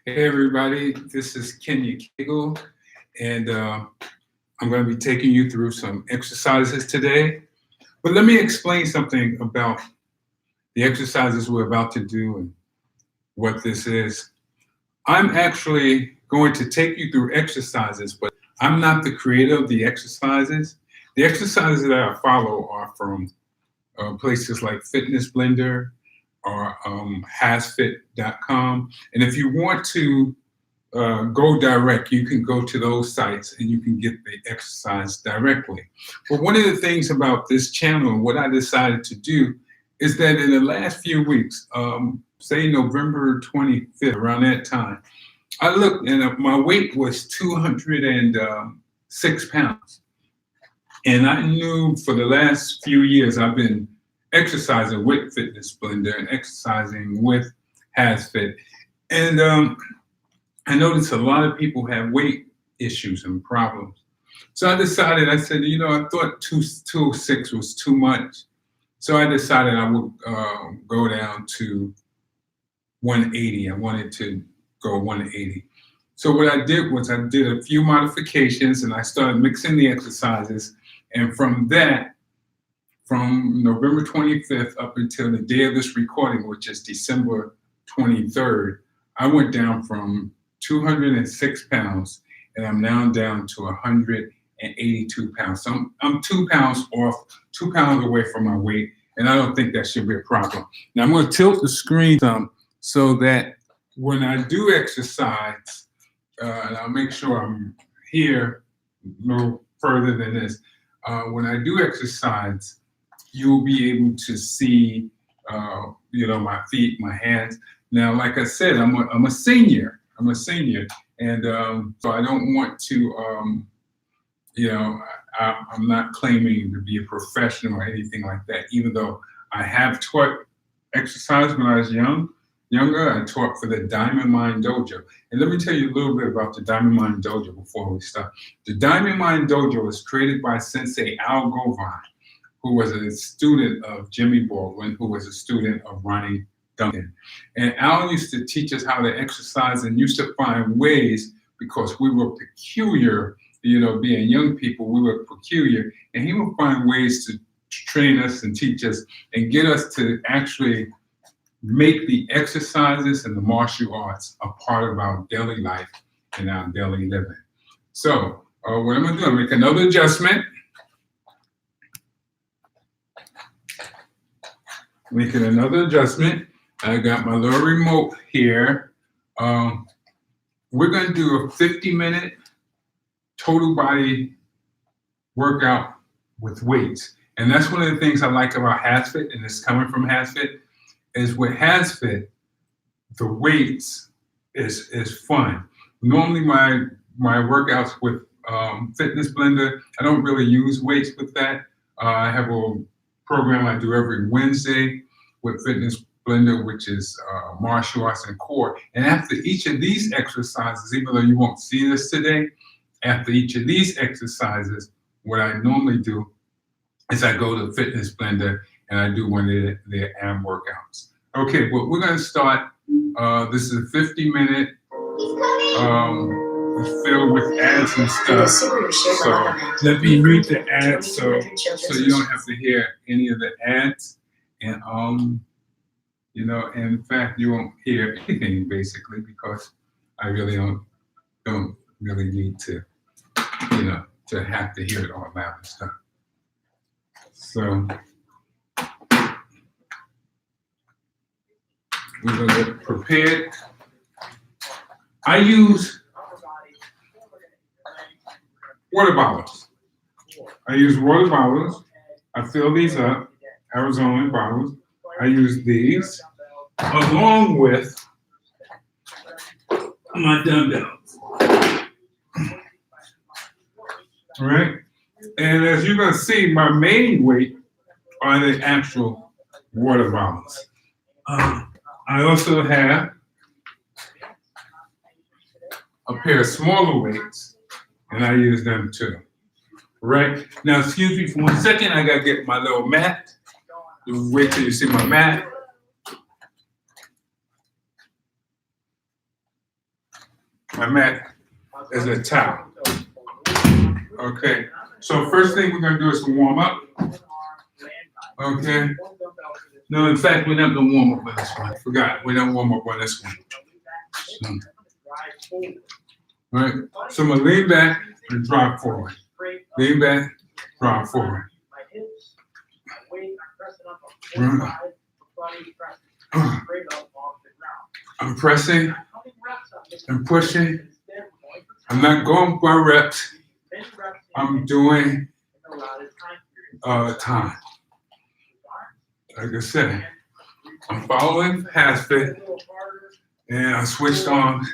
Hey everybody, this is Kenya Cagle, and I'm going to be taking you through some exercises today. But let me explain something about the exercises we're about to do and what this is. I'm actually going to take you through exercises, but I'm not the creator of the exercises. The exercises that I follow are from places like Fitness Blender or hasfit.com. And if you want to go direct, you can go to those sites and you can get the exercise directly. But one of the things about this channel and what I decided to do is that in the last few weeks, say November 25th, around that time, I looked and my weight was 206 pounds. And I knew for the last few years I've been exercising with Fitness Blender and exercising with HasFit. And I noticed a lot of people have weight issues and problems. So I decided, I said, I thought 206 was too much. So I decided I would go down to 180. I wanted to go 180. So what I did was I did a few modifications and I started mixing the exercises. And from that, from November 25th up until the day of this recording, which is December 23rd, I went down from 206 pounds and I'm now down to 182 pounds. So I'm 2 pounds off, 2 pounds away from my weight, and I don't think that should be a problem. Now I'm going to tilt the screen some so that when I do exercise, and I'll make sure I'm here no further than this, when I do exercise, you'll be able to see, my feet, my hands. Now, like I said, I'm a senior. I'm a senior, and so I don't want to, I'm not claiming to be a professional or anything like that. Even though I have taught exercise when I was younger, I taught for the Diamond Mind Dojo. And let me tell you a little bit about the Diamond Mind Dojo before we start. The Diamond Mind Dojo was created by Sensei Al Govine, who was a student of Jimmy Baldwin, who was a student of Ronnie Duncan. And Al used to teach us how to exercise and used to find ways, because we were peculiar, being young people, we were peculiar, and he would find ways to train us and teach us and get us to actually make the exercises and the martial arts a part of our daily life and our daily living. So what I'm gonna do, I'm make another adjustment. Making another adjustment. I got my little remote here. We're gonna do a 50-minute total body workout with weights. And that's one of the things I like about HasFit, and it's coming from HasFit, is with HasFit, the weights is fun. Normally my workouts with Fitness Blender, I don't really use weights with that. I have a program I do every Wednesday with Fitness Blender, which is martial arts and core. And after each of these exercises, even though you won't see this today, after each of these exercises, what I normally do is I go to Fitness Blender and I do one of their ab workouts. Okay, well, we're gonna start. This is a 50-minute, filled with ads and stuff. So let me read the ads so you don't have to hear any of the ads. And and in fact, you won't hear anything basically, because I really don't really need to, to have to hear it all loud and stuff. So we're gonna get prepared. I use water bottles. I fill these up, Arizona bottles. I use these along with my dumbbells. All right. And as you're going to see, my main weight are the actual water bottles. I also have a pair of smaller weights, and I use them too. Right? Now, excuse me for 1 second. I got to get my little mat. Wait till you see my mat. My mat is a towel. Okay. So first thing we're gonna do is to warm up. Okay. No, in fact, we're not gonna warm up on this one. Forgot. We don't warm up on this one. So, all right. So I'm gonna lean back and drop forward. Lean back, drop forward. I'm pressing and pushing. I'm not going by reps. I'm doing time. Like I said, I'm following HasFit, and I switched on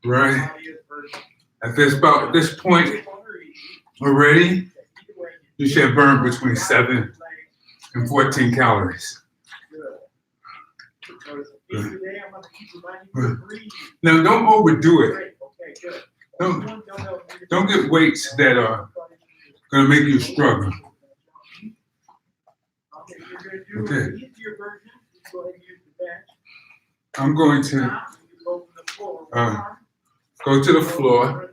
right at this point already. You should burn between 7 and 14 calories. Now, don't overdo it. Don't get weights that are going to make you struggle. Okay. I'm going to go to the floor.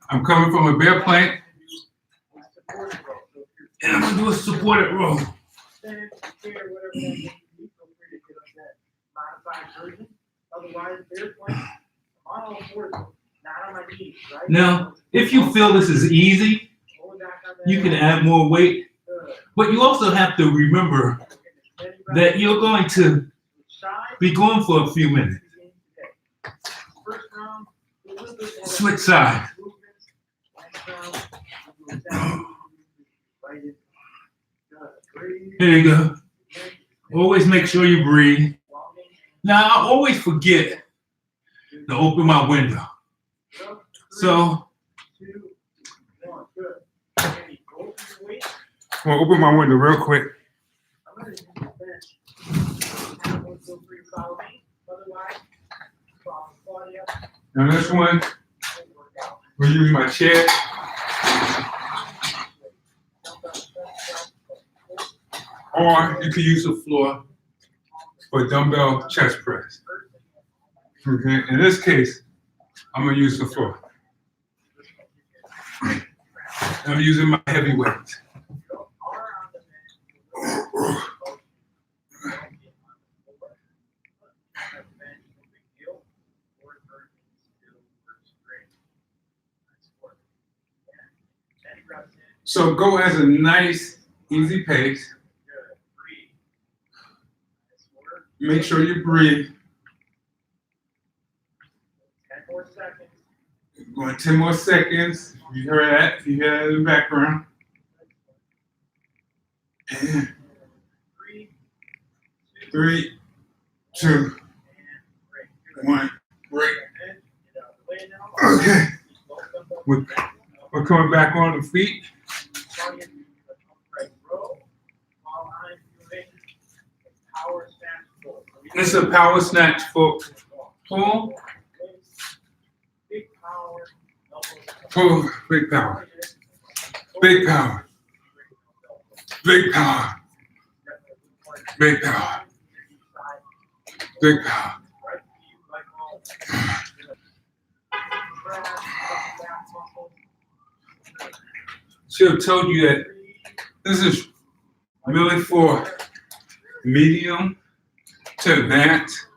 I'm coming from a bare plank. And I'm going to do a supported row. Now, if you feel this is easy, you can add more weight, but you also have to remember that you're going to be going for a few minutes. Switch side. Here you go. Always make sure you breathe. Now, I always forget to open my window. So, I'm going to open my window real quick. Now this one, we'll use my chair. Or you could use the floor for dumbbell chest press. Okay, in this case, I'm gonna use the floor. I'm using my heavy weight. So go as a nice, easy pace. Make sure you breathe. 10 more seconds. Going 10 more seconds. You heard that? You hear that in the background. And 3, 2, 1. Break. Okay. We're coming back on the feet. It's a power snatch pull. Pull. Pull. Big power. Big power. Big power. Big power. Big power. Should have told you that this is really for medium to advanced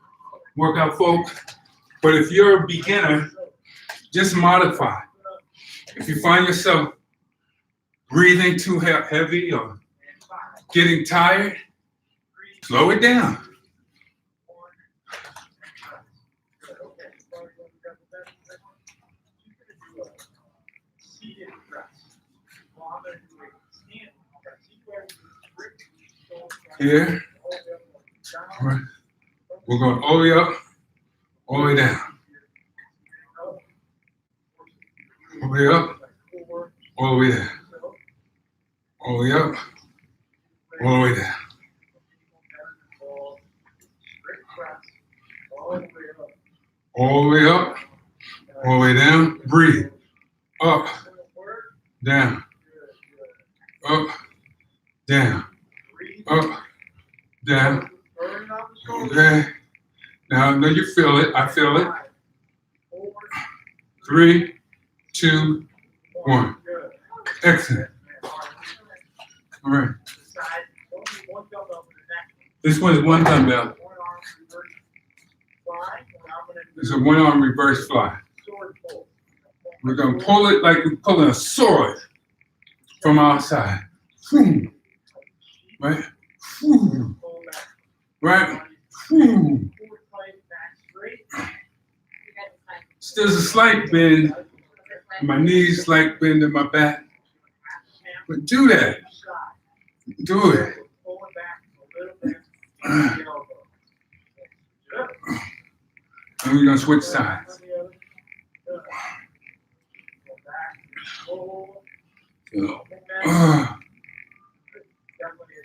workout folk. But if you're a beginner, just modify. If you find yourself breathing too heavy or getting tired, slow it down. Here, we're going all the way up, all the way down. All the way up, all the way down. All the way up, all the way down. All the way up, all the way down. Breathe. Up, down, up, down, up, down. Okay. Now I know you feel it. I feel it. 3, 2, 1. Excellent. All right. This one is one dumbbell. It's a one-arm reverse fly. We're going to pull it like we're pulling a sword from outside. Right? Right? There's a slight bend. My knees slight bend in my back. But do that. Do it. And we're going to switch sides.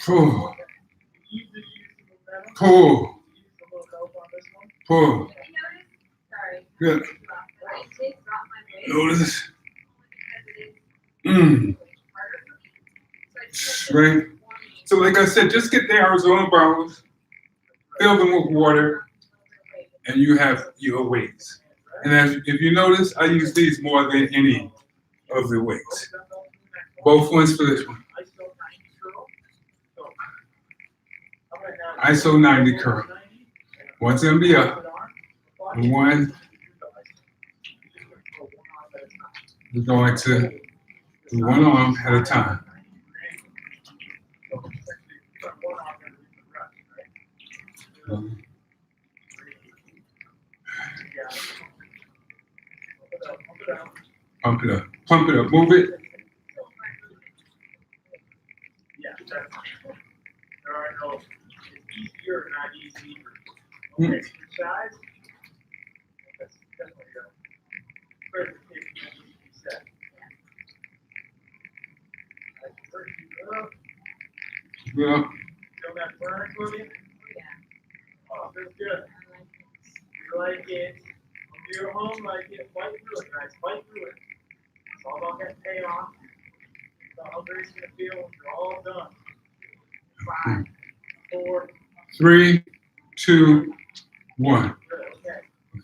Pull. Pull. Pull. Good. Notice. Right. So like I said, just get the Arizona bottles, fill them with water, and you have your weights. And if you notice, I use these more than any of the weights. Both ones for this one. ISO 90 curl. One's gonna be up, and one we're going to do one arm at a time. Pump it up. Pump it up. Move it. Exercise. Yeah. Feel that burn for you? Oh, that's good. You like it. When you're home, like it, fight through it, guys. Fight through it. It's all about that payoff. How great it's gonna feel when you're all done. 5, 4, 3, 2, 1.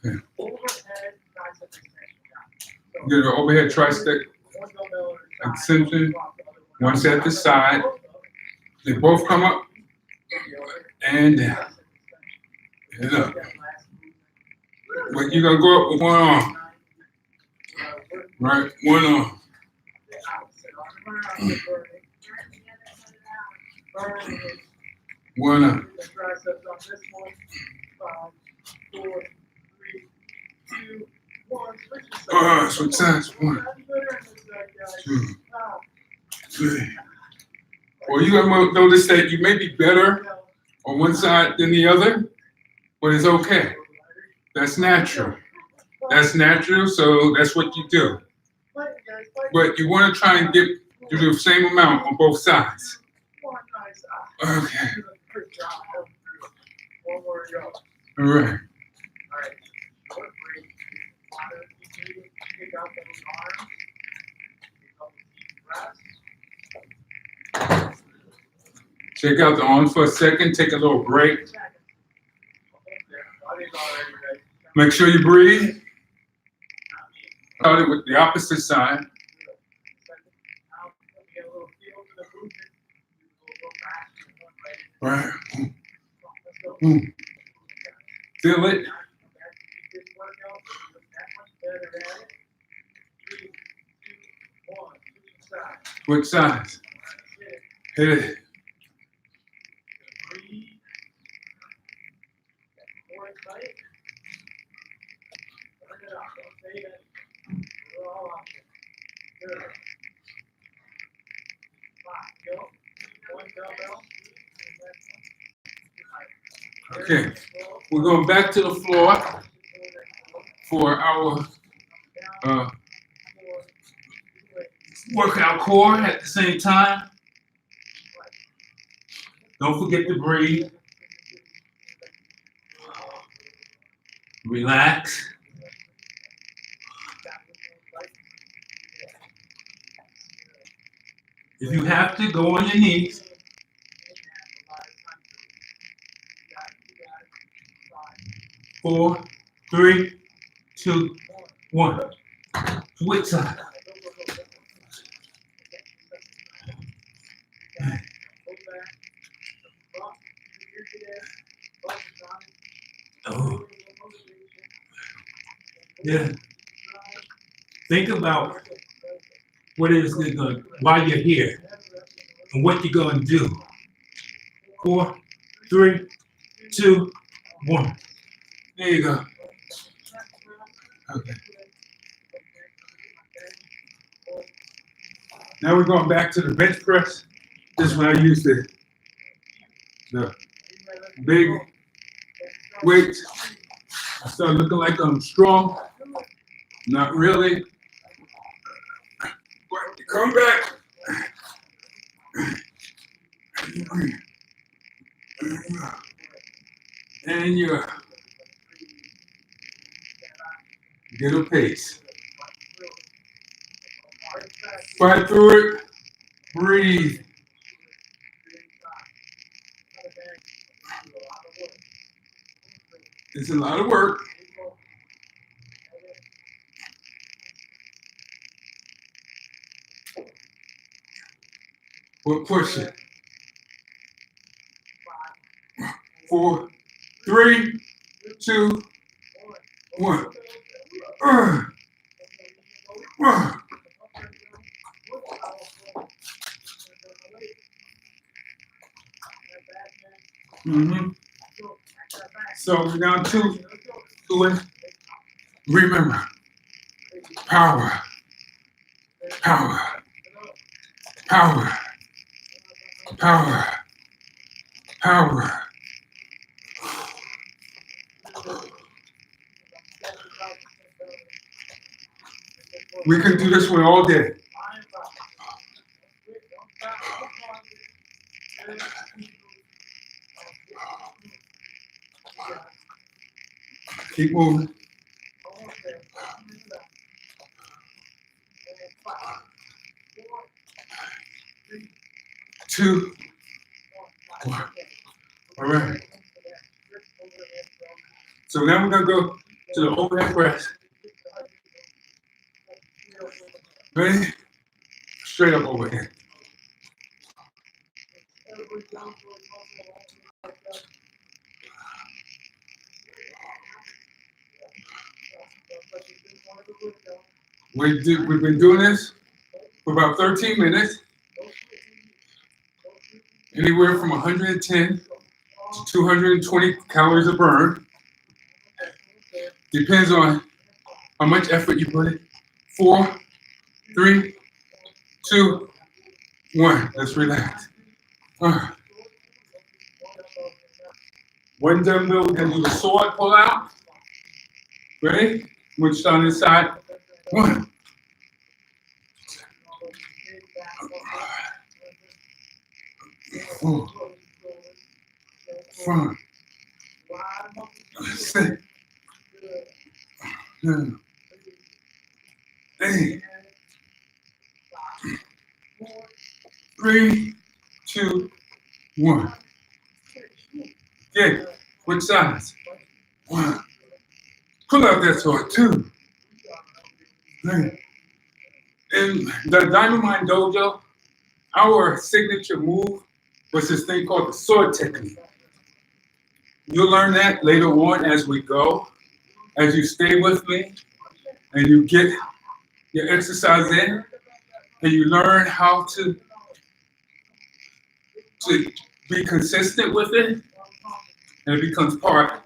Okay. Overhead tricep extension. Get an overhead tricep extension. One set at the side. They both come up and down. And up. But you're gonna go up with one arm. Right? One arm. One arm. Switch sides. 1, 2, 3. Well, you have noticed that you may be better on one side than the other, but it's okay. That's natural. That's natural, so that's what you do. But you want to try and do the same amount on both sides. Okay. All right. Check out the arms for a second. Take a little break. Make sure you breathe. Start it with the opposite side. Right. Feel it. Switch sides. Hit it. Okay, we're going back to the floor for our workout core at the same time. Don't forget to breathe. Relax. If you have to, go on your knees. 4, 3, 2, 1. Switch side. Oh, yeah. Think about what it is going to, while you're here and what you're going to do. 4, 3, 2, 1. There you go. Okay. Now we're going back to the bench press. This is when I use the big weight. I start looking like I'm strong. Not really. But you come back. And you get a pace. Fight through it. Breathe. It's a lot of work. We'll push it. 4, 3, 2, 1. Mm-hmm. So we're down to it. Remember, power, power, power, power, power. We can do this one all day. Keep moving. 2, 1. All right. So now we're going to go to the overhead press. Ready? Straight up overhead. We've been doing this for about 13 minutes. Anywhere from 110 to 220 calories of burn. Depends on how much effort you put in. 4, 3, 2, 1. Let's relax. One dumbbell, we're going to do the sword pull out. Ready? We're going to start on this side. 1. 4, 5, 6, 7, 8, 3, 2, 1. Okay, which size? 1. Pull out that sword. 2, 3. In the Dynamite Dojo, our signature move was this thing called the sword technique. You'll learn that later on as we go, as you stay with me and you get your exercise in and you learn how to be consistent with it, and it becomes part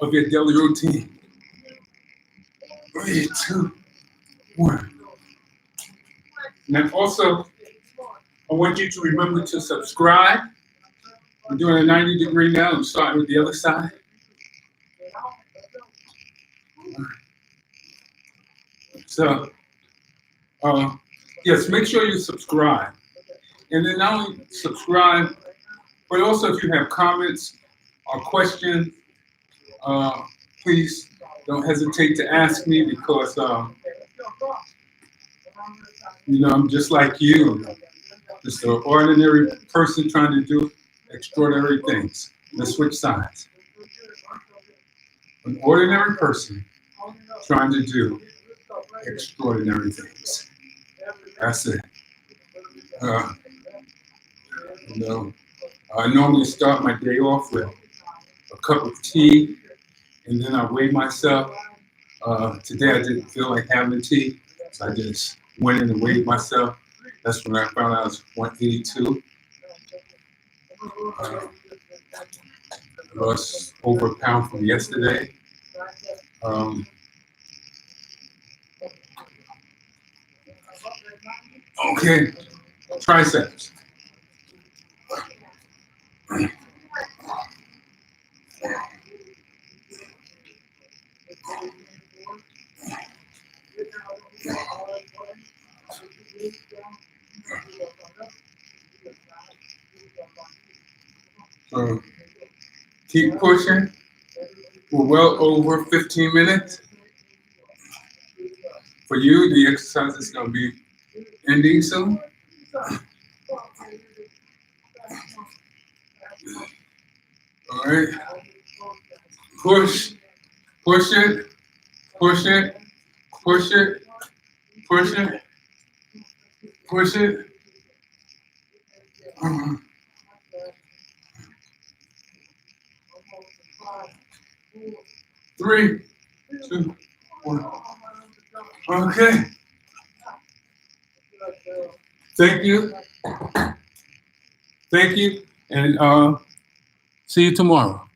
of your daily routine. 3, 2, 1. And also, I want you to remember to subscribe. I'm doing a 90-degree now. I'm starting with the other side. So, yes, make sure you subscribe. And then not only subscribe, but also if you have comments or questions, please don't hesitate to ask me because, I'm just like you. Just an ordinary person trying to do extraordinary things. Let's switch sides. An ordinary person trying to do extraordinary things. That's it. You know, I normally start my day off with a cup of tea, and then I weigh myself. Today I didn't feel like having tea, so I just went in and weighed myself. That's when I found out I was 182. Lost over a pound from yesterday. Okay, triceps. So keep pushing. We're well over 15 minutes. For you, the exercise is going to be ending soon. All right. Push, push it, push it, push it, push it, push it. 3, 2, 1. Okay. Thank you. Thank you. And see you tomorrow.